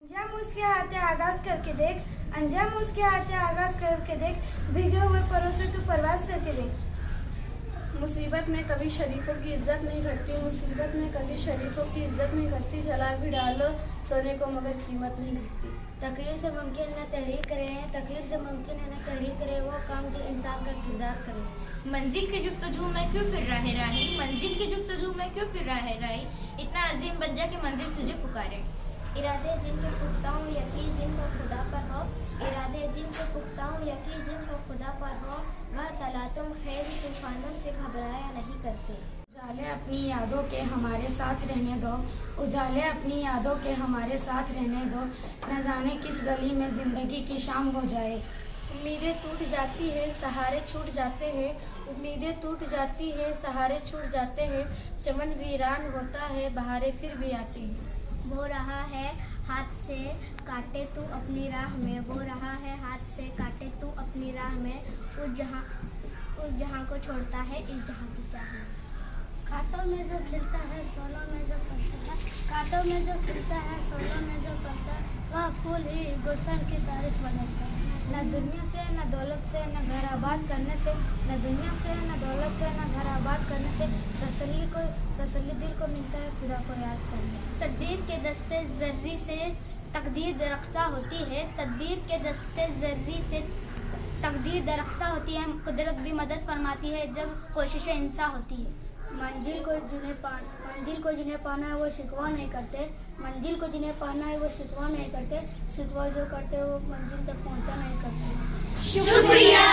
अंजाम उसके हाथे आगाज करके देख, अंजाम उसके हाथे आगाज करके देख, भीगे हुए परों से तू परवाज करके देख। मुसीबत में कभी शरीफों की इज्जत नहीं करती, मुसीबत में कभी शरीफों की इज्जत नहीं करती, जला भी डालो सोने को मगर कीमत नहीं घटती। तकरीर से मुमकिन न तहरीर करे हैं, तकरीर से मुमकिन है न तहरीर करे वो काम जो इंसान का किरदार करे। मंजिल की जुफ्तजू में क्यों फिर राहे राही, मंजिल की जुफ्तजू में क्यों फिर राहे राही, इतना अजीम बन जा कि मंजिल तुझे पुकारे। इरादे जिनके पुख्ता हूँ यकीन जिनको खुदा पर हो, इरादे जिनके पुख्ता हूँ यकीन जिनको खुदा पर हो, वह तलातुम खैर तूफानों से घबराया नहीं करते। उजाले अपनी यादों के हमारे साथ रहने दो, उजाले अपनी यादों के हमारे साथ रहने दो, न जाने किस गली में जिंदगी की शाम हो जाए। उम्मीदें टूट जाती है सहारे छूट जाते हैं, उम्मीदें टूट जाती है सहारे छूट जाते हैं, चमन वीरान होता है बहारें फिर भी आती हैं। वो रहा है हाथ से काटे तू अपनी राह में, वो रहा है हाथ से काटे तू अपनी राह में, उस जहाँ को छोड़ता है इस जहाँ की चाह में। कांटों में जो खिलता है सोलों में जो पलता है, कांटों में जो खिलता है सोलों में जो पलता है, वह फूल ही गुलशन की तारीफ बदलता है। न दुनिया से न दौलत से न घर आबाद करने से, न दुनिया से न दौलत से न घर आबाद करने से, तसल्ली दिल को मिलता है खुदा को याद करने से। तकदीर के दस्ते जर्री से तकदीर दरख्शा होती है, तदबीर के दस्ते जर्री से तकदीर दरख्शा होती है, कुदरत भी मदद फरमाती है जब कोशिशें इंसान होती है। मंजिल को जिन्हें पाना है वो शिकवा नहीं करते, मंजिल को जिन्हें पाना है वो शिकवा नहीं करते, शिकवा जो करते वो मंजिल तक पहुंचा नहीं करते। शुक्रिया।